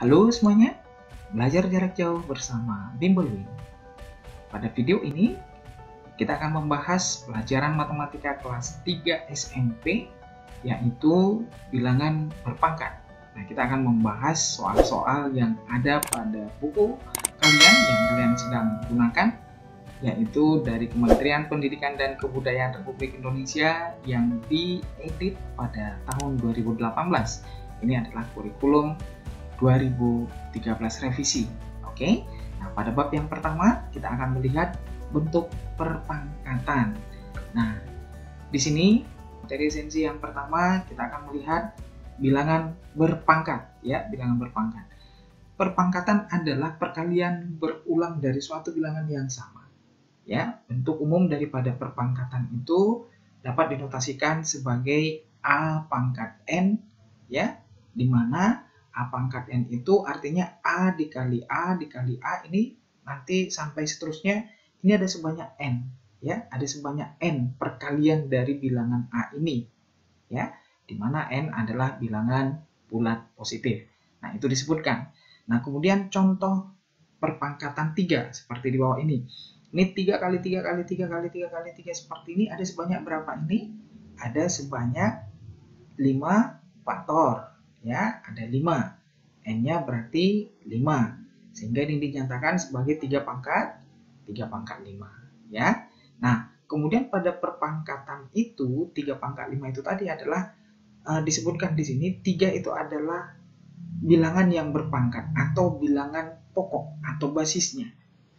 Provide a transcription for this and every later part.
Halo semuanya, belajar jarak jauh bersama Bimbelwin. Pada video ini, kita akan membahas pelajaran matematika kelas 3 SMP, yaitu bilangan berpangkat. Nah, kita akan membahas soal-soal yang ada pada buku kalian yang kalian sedang gunakan, yaitu dari Kementerian Pendidikan dan Kebudayaan Republik Indonesia yang diedit pada tahun 2018. Ini adalah kurikulum 2013 revisi. Oke. Nah, pada bab yang pertama kita akan melihat bentuk perpangkatan. Nah, di sini materi esensi yang pertama kita akan melihat bilangan berpangkat, ya, bilangan berpangkat. Perpangkatan adalah perkalian berulang dari suatu bilangan yang sama. Ya, bentuk umum daripada perpangkatan itu dapat dinotasikan sebagai A pangkat N, ya, di mana A pangkat N itu artinya A dikali A dikali A ini nanti sampai seterusnya ini ada sebanyak N, ya, ada sebanyak N perkalian dari bilangan A ini, ya, di mana N adalah bilangan bulat positif. Nah, itu disebutkan. Nah, kemudian contoh perpangkatan 3 seperti di bawah ini. Ini 3 kali 3 kali 3 kali 3 kali 3 seperti ini ada sebanyak berapa ini? Ada sebanyak 5 faktor. Ya, ada 5. N-nya berarti 5. Sehingga ini dinyatakan sebagai 3 pangkat 5, ya. Nah, kemudian pada perpangkatan itu 3 pangkat 5 itu tadi adalah disebutkan di sini 3 itu adalah bilangan yang berpangkat atau bilangan pokok atau basisnya,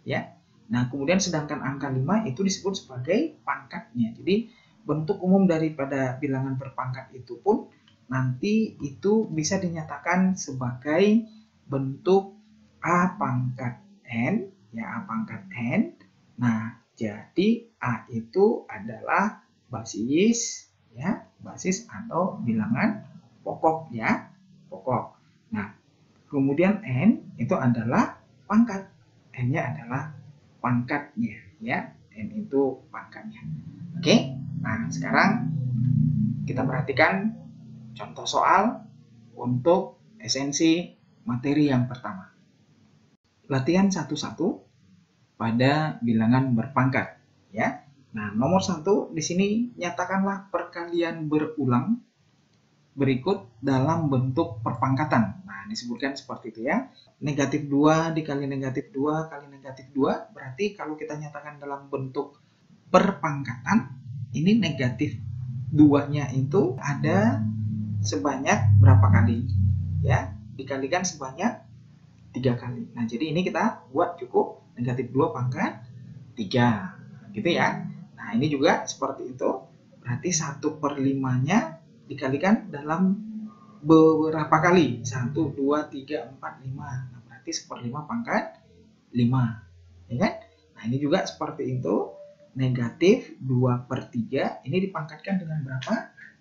ya. Nah, kemudian sedangkan angka 5 itu disebut sebagai pangkatnya. Jadi, bentuk umum daripada bilangan berpangkat itu pun nanti itu bisa dinyatakan sebagai bentuk A pangkat N, ya, A pangkat N. Nah, jadi A itu adalah basis, ya, basis atau bilangan pokok, ya, pokok. Nah, kemudian N itu adalah pangkat, N-nya adalah pangkatnya, ya, N itu pangkatnya. Oke, nah sekarang kita perhatikan contoh soal untuk esensi materi yang pertama. Latihan 1-1 pada bilangan berpangkat, ya. Nah, nomor 1 di sini nyatakanlah perkalian berulang berikut dalam bentuk perpangkatan. Nah, disebutkan seperti itu, ya. Negatif 2 dikali negatif 2 kali negatif 2 berarti kalau kita nyatakan dalam bentuk perpangkatan, ini negatif 2-nya itu ada sebanyak berapa kali, ya, dikalikan sebanyak 3 kali. Nah, jadi ini kita buat cukup negatif 2 pangkat 3, gitu ya. Nah, ini juga seperti itu, berarti 1/5-nya dikalikan dalam beberapa kali, 1, 2, 3, 4, 5. Nah, berarti 1/5 pangkat 5, ya kan? Nah, ini juga seperti itu, negatif 2/3 ini dipangkatkan dengan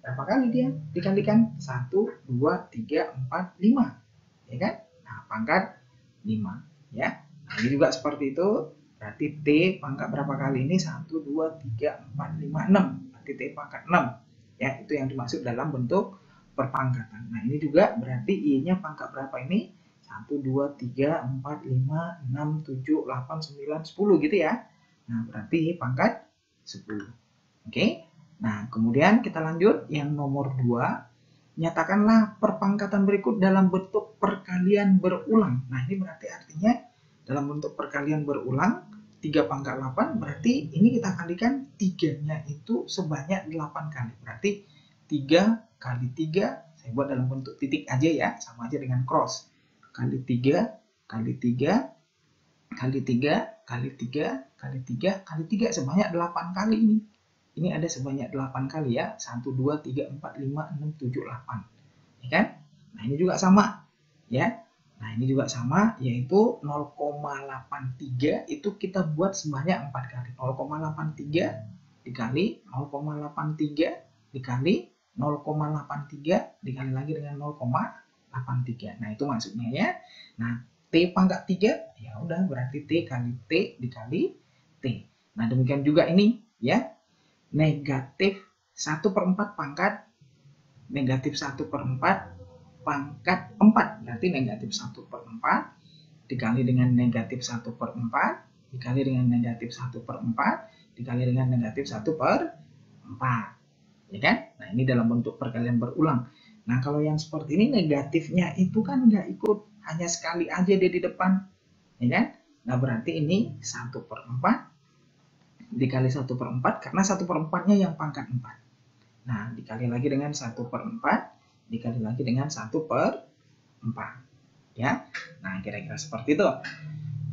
berapa kali dia dikalikan? 1, 2, 3, 4, 5, ya kan? Nah, pangkat 5, ya. Nah, ini juga seperti itu, berarti T pangkat berapa kali ini? 1, 2, 3, 4, 5, 6, berarti T pangkat 6, ya, itu yang dimaksud dalam bentuk perpangkatan. Nah, ini juga berarti I-nya pangkat berapa ini? 1, 2, 3, 4, 5, 6, 7, 8, 9, 10 gitu ya. Nah, berarti pangkat 10. Oke. Nah, kemudian kita lanjut yang nomor 2. Nyatakanlah perpangkatan berikut dalam bentuk perkalian berulang. Nah, ini berarti artinya dalam bentuk perkalian berulang 3 pangkat 8 berarti ini kita kalikan 3-nya itu sebanyak 8 kali. Berarti 3 kali 3 saya buat dalam bentuk titik aja, ya, sama aja dengan cross. Kali 3 kali 3 kali 3 kali 3 kali 3 kali 3 sebanyak 8 kali ini. Ini ada sebanyak 8 kali, ya. 1, 2, 3, 4, 5, 6, 7, 8. Ya kan? Nah, ini juga sama, ya. Nah, ini juga sama, yaitu 0,83 itu kita buat sebanyak 4 kali. 0,83 dikali 0,83 dikali 0,83 dikali lagi dengan 0,83. Nah, itu maksudnya, ya. Nah, T pangkat 3, ya udah berarti T kali T dikali T. Nah, demikian juga ini, ya. Negatif 1/4 pangkat negatif 1/4 pangkat 4, berarti negatif 1/4 dikali dengan negatif 1/4 dikali dengan negatif 1/4 dikali dengan negatif 1/4, ya kan? Nah, ini dalam bentuk perkalian berulang. Nah, kalau yang seperti ini negatifnya itu kan nggak ikut, hanya sekali aja dia di depan, ya kan? Nah, berarti ini 1/4 dikali 1/4, karena 1/4-nya yang pangkat 4. Nah, dikali lagi dengan 1/4 dikali lagi dengan 1/4. Ya, nah kira-kira seperti itu.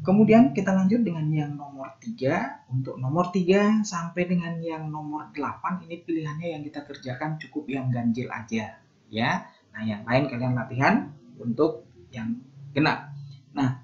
Kemudian kita lanjut dengan yang nomor 3. Untuk nomor 3 sampai dengan yang nomor 8 ini pilihannya yang kita kerjakan cukup yang ganjil aja, ya. Nah, yang lain kalian latihan untuk yang genap. Nah,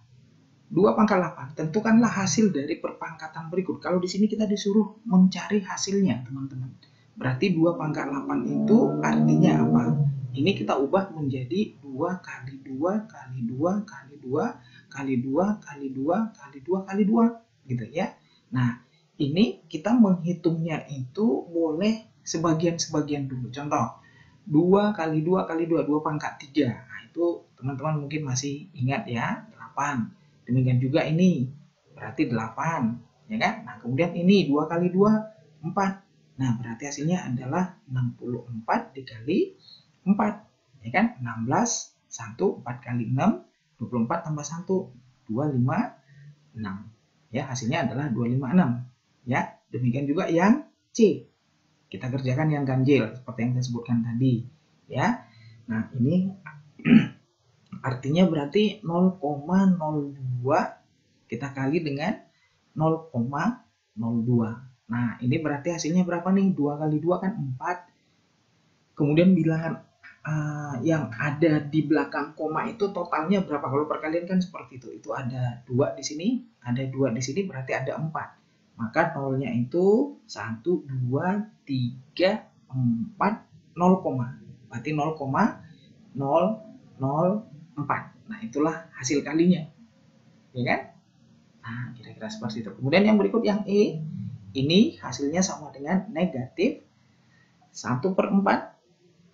2 pangkat 8, tentukanlah hasil dari perpangkatan berikut. Kalau di sini kita disuruh mencari hasilnya, teman-teman. Berarti 2 pangkat 8 itu artinya apa? Ini kita ubah menjadi 2 kali 2 kali 2 kali 2 kali 2 kali 2 kali 2 kali 2, gitu ya. Nah, ini kita menghitungnya itu boleh sebagian-sebagian dulu. Contoh, 2 kali 2 kali 2, 2 pangkat 3. Nah, itu teman-teman mungkin masih ingat ya, 8. Demikian juga ini, berarti 8, ya kan? Nah, kemudian ini 2 kali 2, 4. Nah, berarti hasilnya adalah 64 dikali 4, ya kan? 16, 1, 4 kali 6, 24 tambah 1, 256. Ya, hasilnya adalah 256. Ya, demikian juga yang C. Kita kerjakan yang ganjil, seperti yang saya sebutkan tadi. Ya, nah ini artinya berarti 0,02 kita kali dengan 0,02. Nah, ini berarti hasilnya berapa nih? 2 kali 2 kan 4. Kemudian bilangan yang ada di belakang koma itu totalnya berapa? Kalau perkalian kan seperti itu. Itu ada 2 di sini, ada 2 di sini, berarti ada 4. Maka nolnya itu 1, 2, 3, 4, 0, berarti 0,004. Nah, itulah hasil kalinya, ya kan? Nah, kira-kira seperti itu. Kemudian yang berikut yang E, ini hasilnya sama dengan negatif 1/4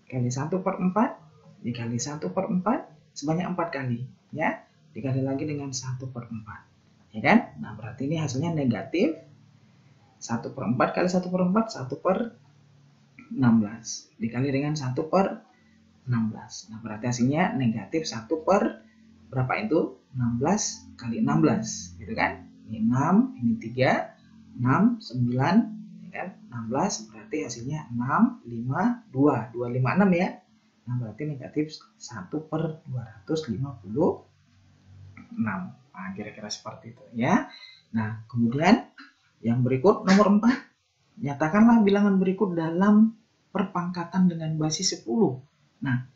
kali 1/4 dikali 1/4 sebanyak 4 kali, ya, dikali lagi dengan 1/4, ya kan? Nah, berarti ini hasilnya negatif 1/4 kali 1/4, 1/16 dikali dengan 1/16. Nah, berarti hasilnya negatif 1 per berapa itu? 16 kali 16, gitu kan? Ini 6, ini 3, 6, 9, ya kan? 16, berarti hasilnya 6, 5, 2, 256 ya. Nah, berarti negatif 1/256. Nah, kira-kira seperti itu ya. Nah, kemudian yang berikut nomor 4. Nyatakanlah bilangan berikut dalam perpangkatan dengan basis 10. Nah,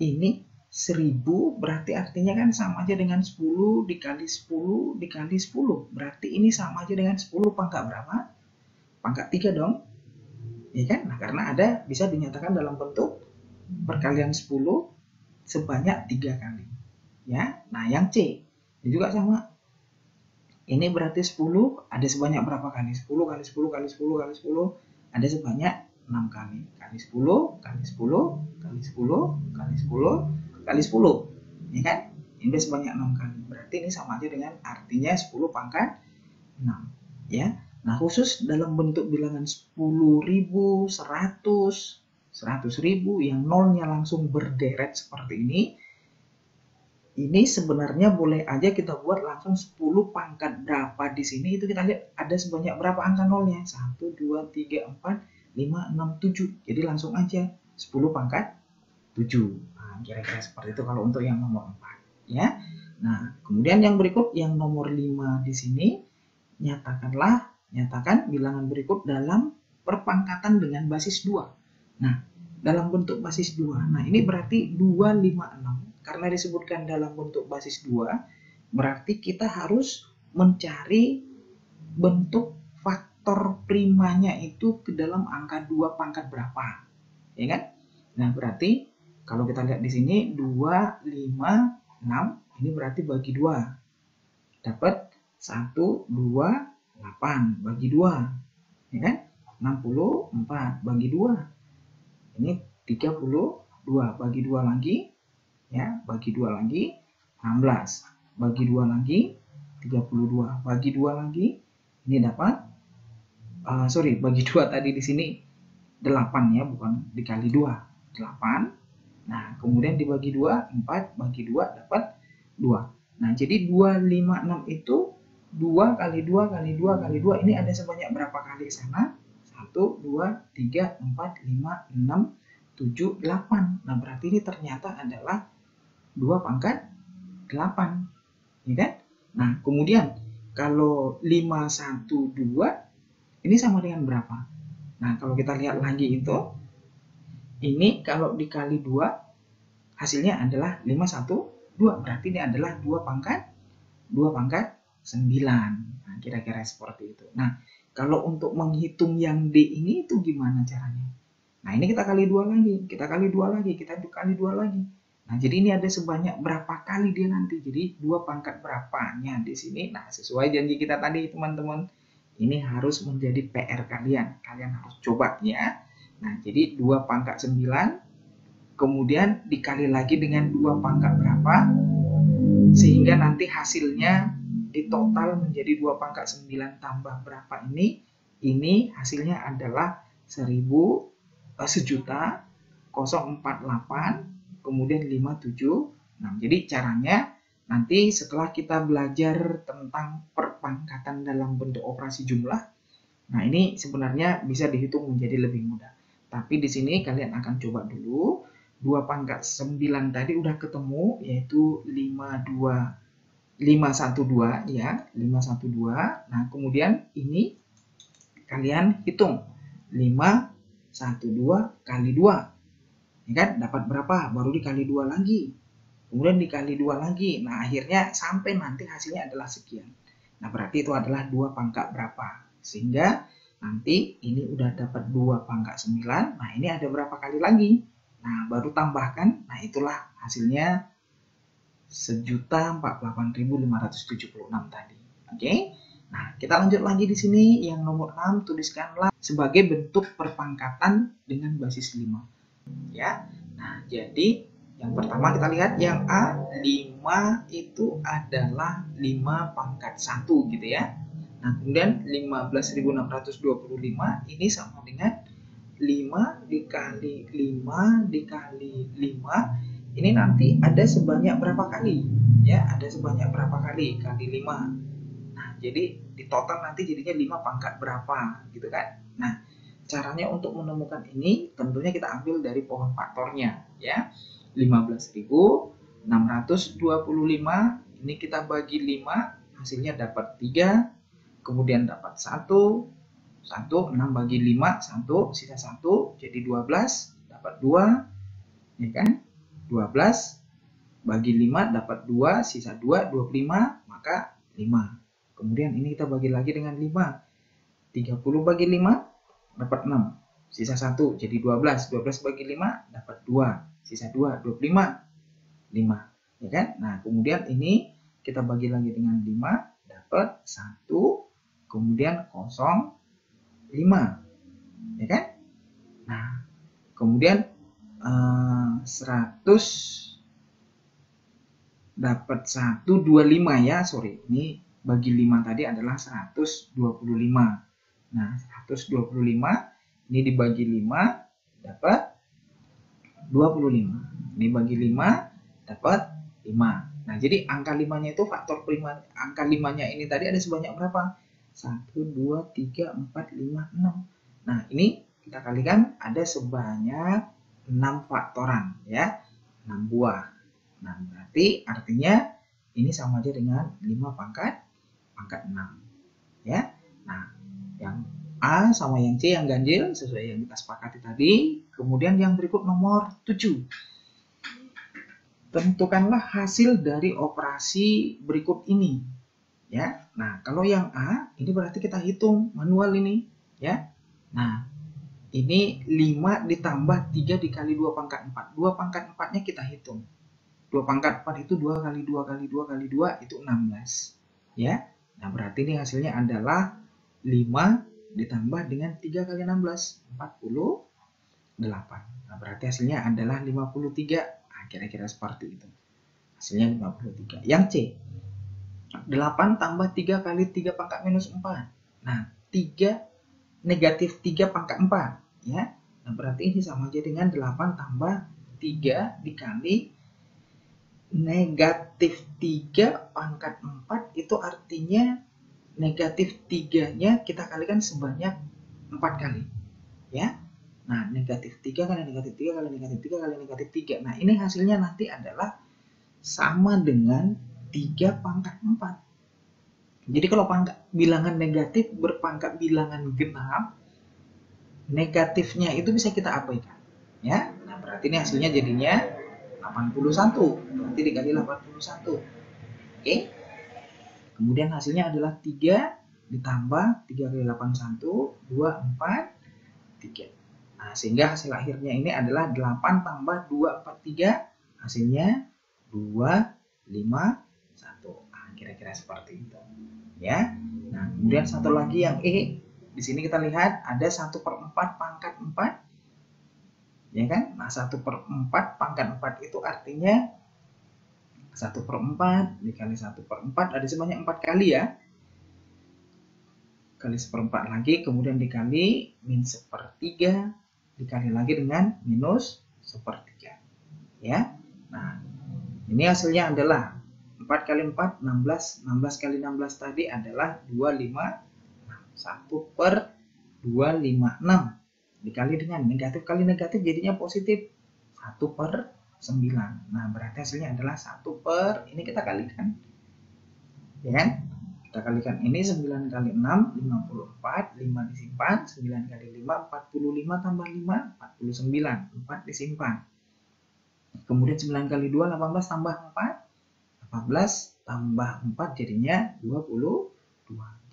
ini 1000 berarti artinya kan sama aja dengan 10 dikali 10 dikali 10. Berarti ini sama aja dengan 10 pangkat berapa? Pangkat 3 dong. Ya kan? Nah, karena ada bisa dinyatakan dalam bentuk perkalian 10 sebanyak 3 kali. Ya. Nah, yang C ini juga sama. Ini berarti 10 ada sebanyak berapa kali? 10 kali 10 kali 10 kali 10 ada sebanyak 6 kali. Kali 10 kali 10 kali 10 kali 10 kali 10, ya kan? Ini sebanyak 6 kali. Berarti ini sama aja dengan artinya 10 pangkat 6, ya. Nah, khusus dalam bentuk bilangan 10.000, 100, 100.000 yang nolnya langsung berderet seperti ini sebenarnya boleh aja kita buat langsung 10 pangkat berapa di sini, itu kita lihat ada sebanyak berapa angka nolnya. 1, 2, 3, 4, 5, 6, 7. Jadi langsung aja 10 pangkat 7. Nah, kira-kira seperti itu kalau untuk yang nomor 4, ya. Nah, kemudian yang berikut yang nomor 5 di sini, nyatakan bilangan berikut dalam perpangkatan dengan basis 2. Nah, dalam bentuk basis 2. Nah, ini berarti 256. Karena disebutkan dalam bentuk basis 2, berarti kita harus mencari bentuk faktor primanya itu ke dalam angka 2 pangkat berapa, ya kan? Nah, berarti kalau kita lihat di sini 2, 5, 6, ini berarti bagi 2. Dapat 1, 2, 8 bagi 2. Ya kan? 64 bagi 2. Ini 32 bagi 2 lagi. Ya, bagi 2 lagi 16. Bagi 2 lagi 32. Bagi 2 lagi ini dapat bagi 2 tadi di sini 8 ya, bukan dikali 2. 8. Nah, kemudian dibagi 2, 4 bagi 2 dapat 2. Nah, jadi 256 itu 2 kali 2 kali 2 kali 2 ini ada sebanyak berapa kali sana? 1, 2, 3, 4, 5, 6, 7, 8. Nah, berarti ini ternyata adalah 2 pangkat 8. Ya kan? Nah, kemudian kalau 512 ini sama dengan berapa? Nah, kalau kita lihat lagi itu, ini kalau dikali 2, hasilnya adalah 512. Berarti ini adalah 2 pangkat 9. Nah, kira-kira seperti itu. Nah, kalau untuk menghitung yang D ini itu gimana caranya? Nah, ini kita kali 2 lagi, kita kali 2 lagi, kita kali 2 lagi. Nah, jadi ini ada sebanyak berapa kali dia nanti. Jadi 2 pangkat berapanya di sini. Nah, sesuai janji kita tadi teman-teman. Ini harus menjadi PR kalian. Kalian harus coba ya. Nah, jadi 2 pangkat 9 kemudian dikali lagi dengan 2 pangkat berapa, sehingga nanti hasilnya di total menjadi 2 pangkat 9 tambah berapa ini hasilnya adalah 1.048 kemudian 576. Jadi caranya nanti setelah kita belajar tentang perpangkatan dalam bentuk operasi jumlah, nah ini sebenarnya bisa dihitung menjadi lebih mudah. Tapi di sini kalian akan coba dulu 2 pangkat 9 tadi udah ketemu, yaitu 512 ya, 512. Nah, kemudian ini kalian hitung 512 kali 2. Ya kan? Dapat berapa? Baru dikali 2 lagi. Kemudian dikali 2 lagi. Nah, akhirnya sampai nanti hasilnya adalah sekian. Nah, berarti itu adalah 2 pangkat berapa. Sehingga nanti ini udah dapat 2 pangkat 9. Nah, ini ada berapa kali lagi? Nah, baru tambahkan. Nah, itulah hasilnya 1.048.576 tadi. Oke. Nah, kita lanjut lagi di sini yang nomor 6, tuliskanlah sebagai bentuk perpangkatan dengan basis 5. Ya. Nah, jadi yang pertama kita lihat yang A, 5 itu adalah 5 pangkat 1 gitu ya. Nah, kemudian 15.625 ini sama dengan 5 dikali 5 dikali 5. Ini nanti ada sebanyak berapa kali? Ya, ada sebanyak berapa kali? Kali 5. Nah, jadi di total nanti jadinya 5 pangkat berapa gitu kan. Nah, caranya untuk menemukan ini tentunya kita ambil dari pohon faktornya ya. 15.625 ini kita bagi 5, hasilnya dapat 3, kemudian dapat 1, 6 bagi 5, 1, sisa 1, jadi 12, dapat 2, ya kan? 12 bagi 5 dapat 2, sisa 2, 25, maka 5. Kemudian ini kita bagi lagi dengan 5. 30 bagi 5 dapat 6, sisa 1, jadi 12. 12 bagi 5 dapat 2, sisa 2, 25, 5. Ya kan? Nah, kemudian ini kita bagi lagi dengan 5, dapat 1, kemudian 0, 5. Ya kan? Nah, kemudian 100 dapat 125 ya, sorry, ini bagi 5 tadi adalah 125. Nah, 125 ini dibagi 5 dapat 25. Ini bagi 5 dapat 5. Nah, jadi angka 5-nya itu faktor prima. Angka 5-nya ini tadi ada sebanyak berapa? 1, 2, 3, 4, 5, 6. Nah, ini kita kalikan ada sebanyak 6 faktoran ya. 6 buah. Nah, berarti artinya ini sama aja dengan 5 pangkat 6 ya. Nah, yang A sama yang C yang ganjil sesuai yang kita sepakati tadi. Kemudian yang berikut nomor 7. Tentukanlah hasil dari operasi berikut ini ya. Nah, kalau yang A ini berarti kita hitung manual ini ya. Nah, ini 5 ditambah 3 dikali 2 pangkat 4. 2 pangkat 4-nya kita hitung. 2 pangkat 4 itu 2 kali 2 kali 2 kali 2 itu 16. Ya. Nah, berarti ini hasilnya adalah 5 ditambah dengan 3 kali 16, 48. Nah, berarti hasilnya adalah 53. Nah, kira-kira seperti itu. Hasilnya 53. Yang C, 8 tambah 3 kali 3 pangkat minus 4. Nah, 3 negatif 3 pangkat 4. Ya. Nah, berarti ini sama aja dengan 8 tambah 3 dikali negatif 3 pangkat 4. Itu artinya negatif 3-nya kita kalikan sebanyak 4 kali. Ya. Nah, negatif 3 kali negatif 3 kali negatif 3 kali negatif 3. Nah, ini hasilnya nanti adalah sama dengan 3 pangkat 4. Jadi kalau bilangan negatif berpangkat bilangan genap, negatifnya itu bisa kita abaikan. Ya. Nah, berarti ini hasilnya jadinya 81. Nanti dikali 81. Oke. Kemudian hasilnya adalah 3 ditambah 3 kali 81, 2, 4, 3. Nah, sehingga hasil akhirnya ini adalah 8 tambah 2, 4, 3. Hasilnya 2, 5, 1. Nah, kira-kira seperti itu. Ya. Nah, kemudian satu lagi yang E. Di sini kita lihat ada 1/4 pangkat 4. Ya kan? Nah, 1/4 pangkat 4 itu artinya 1/4 dikali 1/4 ada sebanyak 4 kali ya. Kali 1/4 lagi, kemudian dikali min 1/3, dikali lagi dengan minus 1/3. Ya. Nah, ini hasilnya adalah 4 kali 4, 16. 16 kali 16 tadi adalah 256. 1/256. Dikali dengan negatif kali negatif jadinya positif. 1/9. Nah, berarti hasilnya adalah 1 ini kita kalikan. Ya kan? Kita kalikan ini 9 kali 6, 54. 5 disimpan. 9 kali 5, 45 tambah 5, 49. 4 disimpan. Kemudian 9 kali 2, 18 tambah 4. 14 tambah 4 jadinya 22.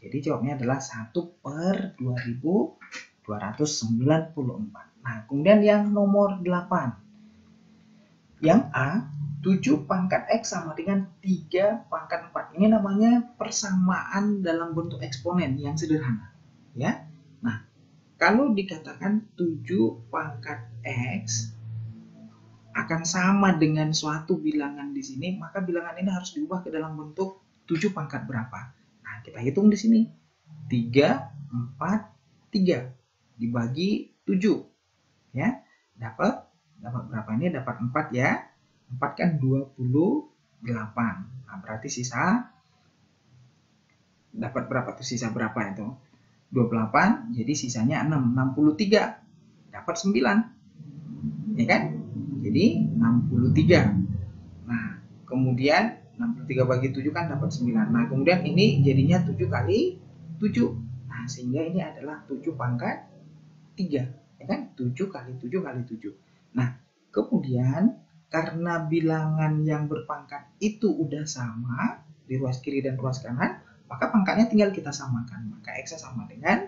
Jadi jawabnya adalah 1/2294. Nah, kemudian yang nomor 8. Yang A, 7 pangkat X sama dengan 3 pangkat 4. Ini namanya persamaan dalam bentuk eksponen yang sederhana. Ya. Nah, kalau dikatakan 7 pangkat X akan sama dengan suatu bilangan di sini, maka bilangan ini harus diubah ke dalam bentuk 7 pangkat berapa. Nah, kita hitung di sini. 3, 4, 3 dibagi 7. Ya. Dapat berapa ini? Dapat 4 ya. 4 kan 28. Nah, berarti sisa dapat berapa tuh? Sisa berapa itu? 28, jadi sisanya 6. 63. Dapat 9. Ya kan? Jadi 63. Nah, kemudian 63 bagi 7 kan dapat 9. Nah, kemudian ini jadinya 7 kali 7. Nah, sehingga ini adalah 7 pangkat 3. Ya kan? 7 kali 7 kali 7. Nah, kemudian karena bilangan yang berpangkat itu udah sama di ruas kiri dan ruas kanan, maka pangkatnya tinggal kita samakan. Maka X sama dengan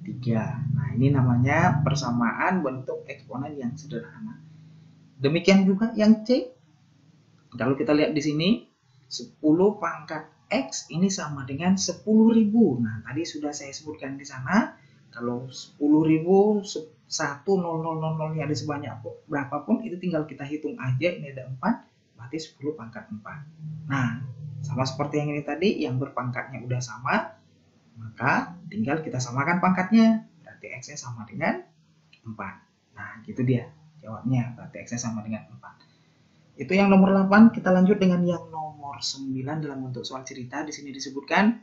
3. Nah, ini namanya persamaan bentuk eksponen yang sederhana. Demikian juga yang C. Kalau kita lihat di sini, 10 pangkat X ini sama dengan 10.000. Nah, tadi sudah saya sebutkan di sana, kalau 10.000, 1,0000 yang ada sebanyak berapapun, itu tinggal kita hitung aja, ini ada 4, berarti 10 pangkat 4. Nah, sama seperti yang ini tadi, yang berpangkatnya udah sama, maka tinggal kita samakan pangkatnya, berarti X-nya sama dengan 4. Nah, gitu dia jawabnya, berarti X-nya sama dengan 4. Itu yang nomor 8. Kita lanjut dengan yang nomor 9 dalam bentuk soal cerita. Di sini disebutkan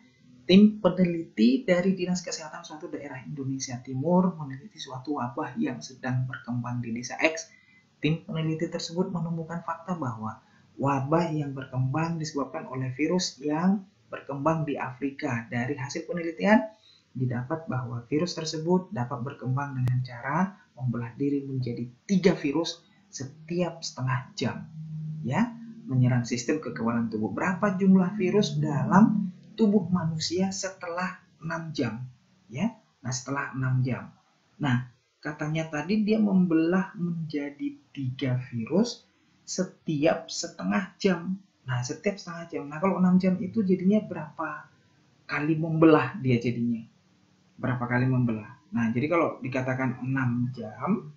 tim peneliti dari Dinas Kesehatan suatu daerah Indonesia Timur meneliti suatu wabah yang sedang berkembang di desa X. Tim peneliti tersebut menemukan fakta bahwa wabah yang berkembang disebabkan oleh virus yang berkembang di Afrika. Dari hasil penelitian didapat bahwa virus tersebut dapat berkembang dengan cara membelah diri menjadi 3 virus setiap setengah jam, ya, menyerang sistem kekebalan tubuh. Berapa jumlah virus dalam tubuh manusia setelah 6 jam, ya? Nah, setelah 6 jam. Nah, katanya tadi dia membelah menjadi 3 virus setiap setengah jam. Nah, setiap setengah jam. Nah, kalau 6 jam itu jadinya berapa kali membelah dia jadinya? Berapa kali membelah? Nah, jadi kalau dikatakan 6 jam,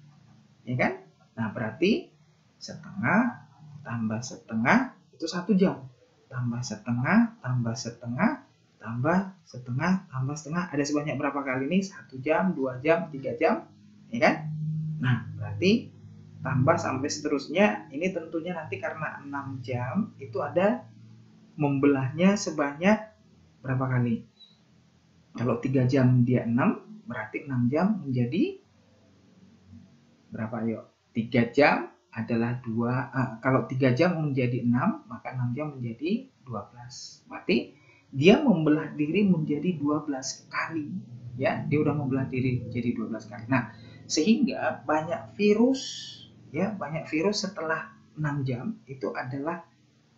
ya kan? Nah, berarti setengah, tambah setengah, itu 1 jam. Tambah setengah, tambah setengah, tambah setengah, tambah setengah. Ada sebanyak berapa kali ini? 1 jam, 2 jam, 3 jam, ya kan? Nah, berarti tambah sampai seterusnya. Ini tentunya nanti karena 6 jam, itu ada membelahnya sebanyak berapa kali? Kalau 3 jam dia 6, berarti 6 jam menjadi berapa? Yuk, 3 jam adalah 2, kalau 3 jam menjadi 6, maka 6 jam menjadi 12. Berarti dia membelah diri menjadi 12 kali. Ya, dia udah membelah diri jadi 12 kali. Nah, sehingga banyak virus, ya, banyak virus setelah 6 jam itu adalah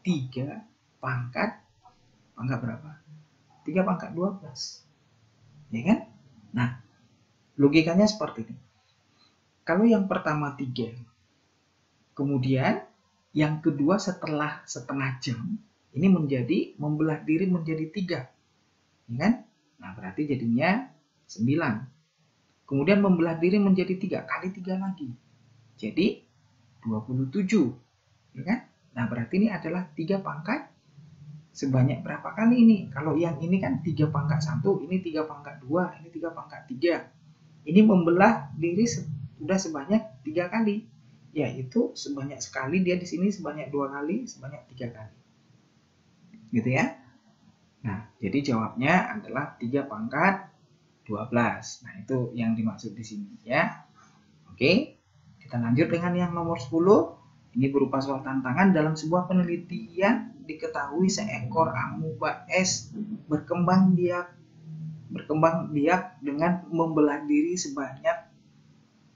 3 pangkat berapa? 3 pangkat 12. Ya kan? Nah, logikanya seperti ini. Kalau yang pertama 3, kemudian yang kedua setelah setengah jam, ini menjadi membelah diri menjadi 3. Ya kan? Nah, berarti jadinya 9. Kemudian membelah diri menjadi 3 kali 3 lagi. Jadi 27. Ya kan? Nah, berarti ini adalah 3 pangkat sebanyak berapa kali ini? Kalau yang ini kan 3 pangkat 1, ini 3 pangkat 2, ini 3 pangkat 3. Ini membelah diri sudah sebanyak 3 kali. Yaitu sebanyak sekali, dia di sini sebanyak 2 kali, sebanyak 3 kali. Gitu ya. Nah, jadi jawabnya adalah 3 pangkat 12. Nah, itu yang dimaksud di sini ya. Oke. Kita lanjut dengan yang nomor 10. Ini berupa soal tantangan. Dalam sebuah penelitian diketahui seekor amuba es berkembang biak dengan membelah diri sebanyak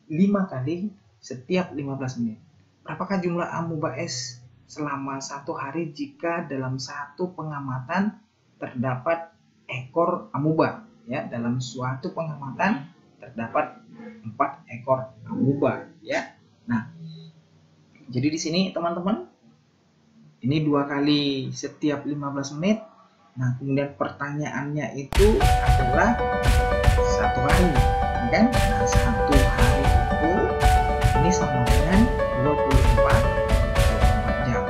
5 kali setiap 15 menit. Berapakah jumlah amuba es selama 1 hari jika dalam satu pengamatan terdapat ekor amuba? Ya, dalam suatu pengamatan terdapat 4 ekor amuba. Ya. Nah, jadi di sini teman-teman, ini 2 kali setiap 15 menit. Nah, kemudian pertanyaannya itu adalah 1 hari, kan? Nah, 1 hari itu ini sama dengan 24 jam.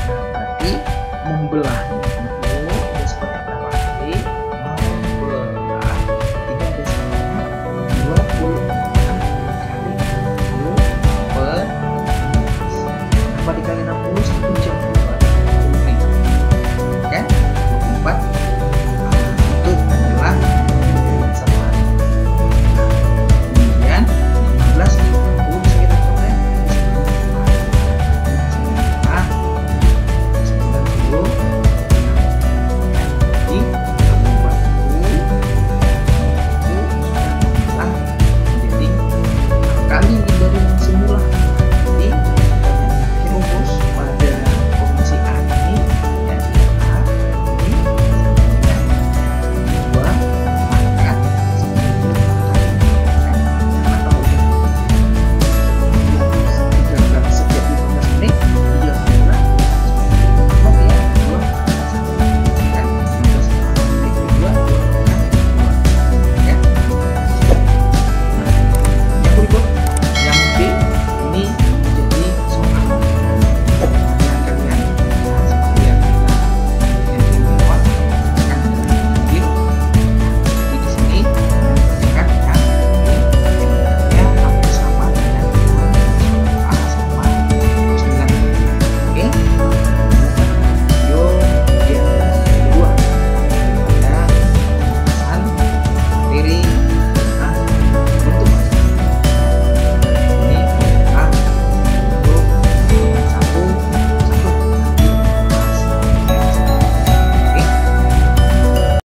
Nah, berarti membelahnya